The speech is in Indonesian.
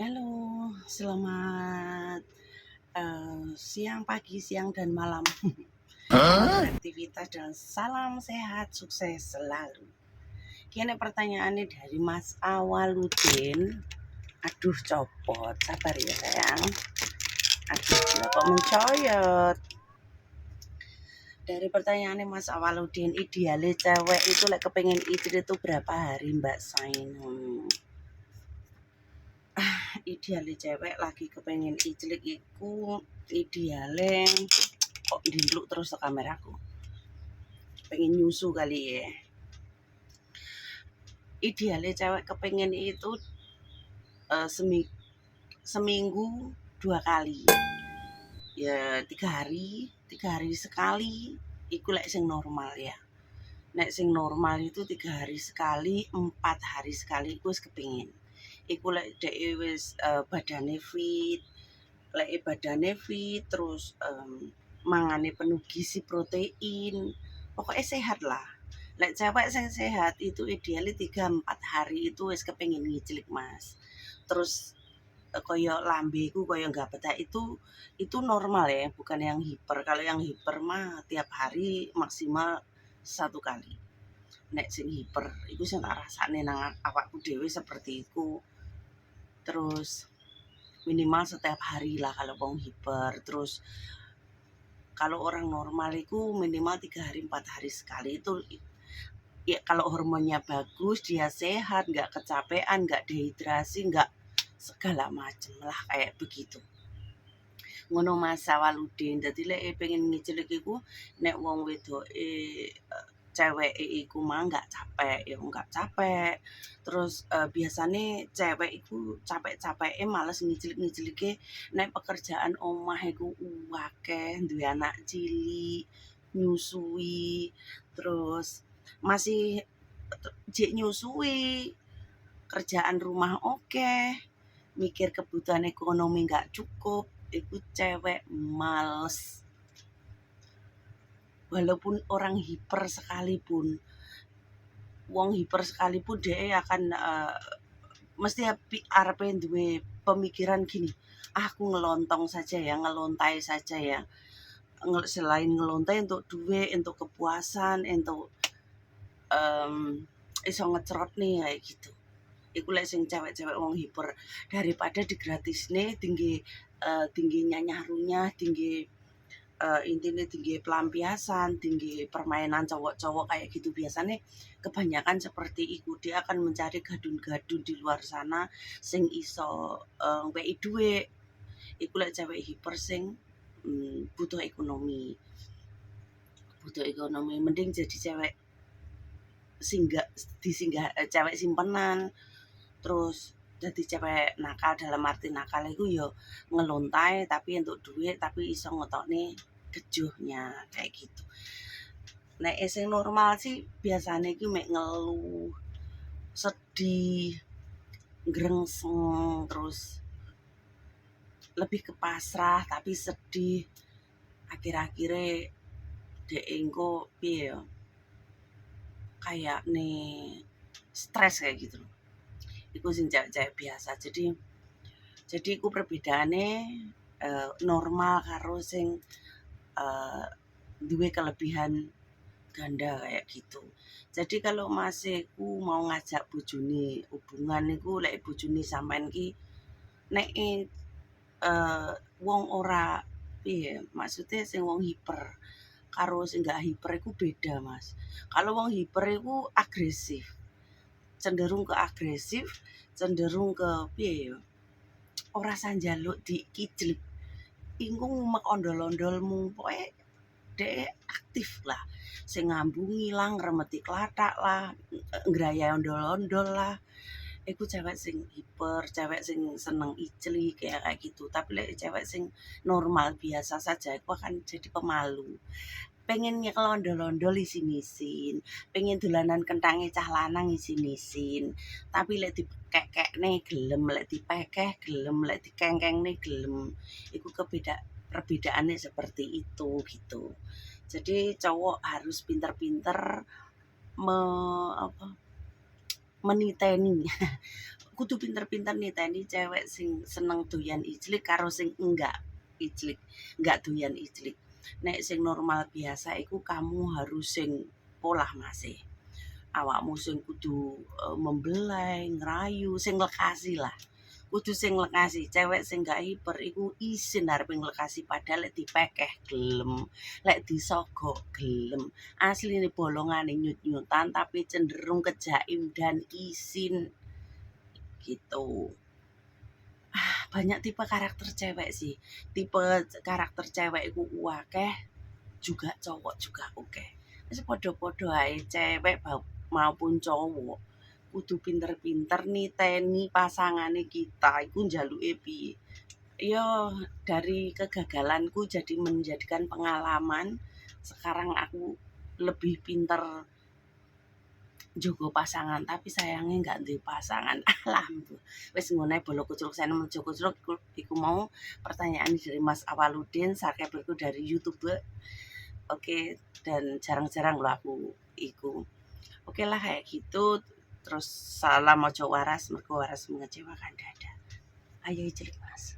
Halo, selamat siang, pagi, siang, dan malam. Selamat beraktivitas dan salam sehat, sukses selalu. Kini pertanyaannya dari Mas Awaludin. Aduh, copot. Sabar ya sayang. Aduh, kok mencoyot. Dari pertanyaannya Mas Awaludin, idealnya cewek itu kepengen istri itu berapa hari Mbak Sain? Idealnya cewek lagi kepengen ijlik iku idealnya kok diluk terus ke kameraku, pengen nyusu kali ya. Idealnya cewek kepengen itu seminggu 2 kali ya, 3 hari sekali iku sing normal ya. Nek sing normal itu 3 hari sekali, 4 hari sekali iku wis kepingin. Iku dek wis badane fit, badane fit terus mangane penuh gizi protein, pokoknya sehat lah. Lek cewek yang sehat itu idealnya 3-4 hari itu wis kepengin ngicilik Mas. Terus koyo lambeku koyo nggak betah itu normal ya, bukan yang hiper. Kalau yang hiper mah tiap hari maksimal 1 kali. Nek sing hiper iku sing tak rasane nang awakku dhewe seperti itu. Terus minimal setiap hari lah kalau wong hiper. Terus kalau orang normal itu minimal 3 hari 4 hari sekali itu ya, kalau hormonnya bagus, dia sehat, nggak kecapean, nggak dehidrasi, nggak segala macem lah kayak begitu. Ngono Mas Awaludin. Dadi lek pengen ngicilik iku nek wong wedoke cewek iku mah nggak capek ya nggak capek. Terus biasane cewek iku capek-capeke males ngicilik-ngicilike nek pekerjaan omah iku akeh, duwe anak cilik, nyusui, terus masih jek nyusui, kerjaan rumah oke, mikir kebutuhan ekonomi nggak cukup, itu cewek males. Walaupun orang hiper sekalipun, wong hiper sekalipun dia akan mesti arepe duwe pemikiran gini, aku ngelontong saja ya, ngelontai saja ya. Selain ngelontai untuk duit, untuk kepuasan, untuk iso ngecerot nih kayak gitu. Iku lek sing cewek-cewek wong hiper, daripada digratisne tinggi nyanyarunya, tinggi intinya tinggi pelampiasan, tinggi permainan cowok-cowok kayak gitu. Biasanya kebanyakan seperti itu, dia akan mencari gadun-gadun di luar sana sing iso ngweki duit. Iku lek cewek hiper sing butuh ekonomi. Mending jadi cewek cewek simpenan. Terus jadi cewek nakal, dalam arti nakal itu yo ngelontai tapi untuk duit, tapi iso ngetokne kejuhnya kayak gitu. Nek sing normal sih biasanya iki mek ngeluh, sedih, grengseng, terus lebih ke pasrah tapi sedih. Akhir-akhirnya dek engko piye ya, kayak nih stres kayak gitu. Iku sing cewek-cewek biasa. Jadi iku perbedaane normal karo sing duwe kelebihan ganda kayak gitu. Jadi kalau masihku mau ngajak bojone hubungan niku lek bojone sampean ki nek wong ora piye, maksudnya sing wong hiper karo sing gak hiper iku beda Mas. Kalau wong hiper iku agresif, cenderung ke agresif, cenderung ke piye ya, ora sanjaluk dikiclik. Iku ngumek ondol-ondolmu, pokoke dek aktif lah, sing ngambungi lah, ngremeti klathak lah, ngrayai ondol-ondol lah. Iku cewek sing hiper, cewek sing seneng iclik kayak gitu. Tapi lek cewek sing normal biasa saja iku akan jadi pemalu. Pengen nyekel ondol-ondol isin-isin, pengen dolanan kentange cah lanang isin-isin. Tapi lek dikekekne gelem, lek dipekeh gelem, lek dikengkengne gelem. Iku perbedaannya seperti itu gitu. Jadi cowok harus pinter-pinter meniteni kudu pinter-pinter niteni cewek sing seneng doyan ijlik karo sing enggak doyan ijlik. Nek sing normal biasa iku kamu harus sing polah masih. Awakmu sing kudu membelai, ngerayu, sing lekasi lah. Kudu sing lekasi, cewek sing gak hiper iku isin arepe nglekasi padahal lek dipekeh gelem, lek disogok gelem. Asline bolongane nyut-nyutan tapi cenderung kejaim dan isin gitu. Banyak tipe karakter cewek sih. Tipe karakter cewek iku akeh, juga cowok juga oke. Wis padha-padha ae cewek maupun cowok kudu pinter-pinter niteni pasangane kita iku njaluke piye. Yo dari kegagalanku jadi menjadikan pengalaman. Sekarang aku lebih pinter jogo pasangan tapi sayangnya nggak duwe pasangan. Alhamdulillah. Wis ngono ae bolo kucluk sene mejo kucluk iku mau pertanyaan dari Mas Awaludin, subscriberku dari YouTube. Oke, dan jarang-jarang loh aku iku. Oke lah kayak gitu. Terus salam ojo waras, mergo waras mengecewakan dada. Ayo ijlik Mas.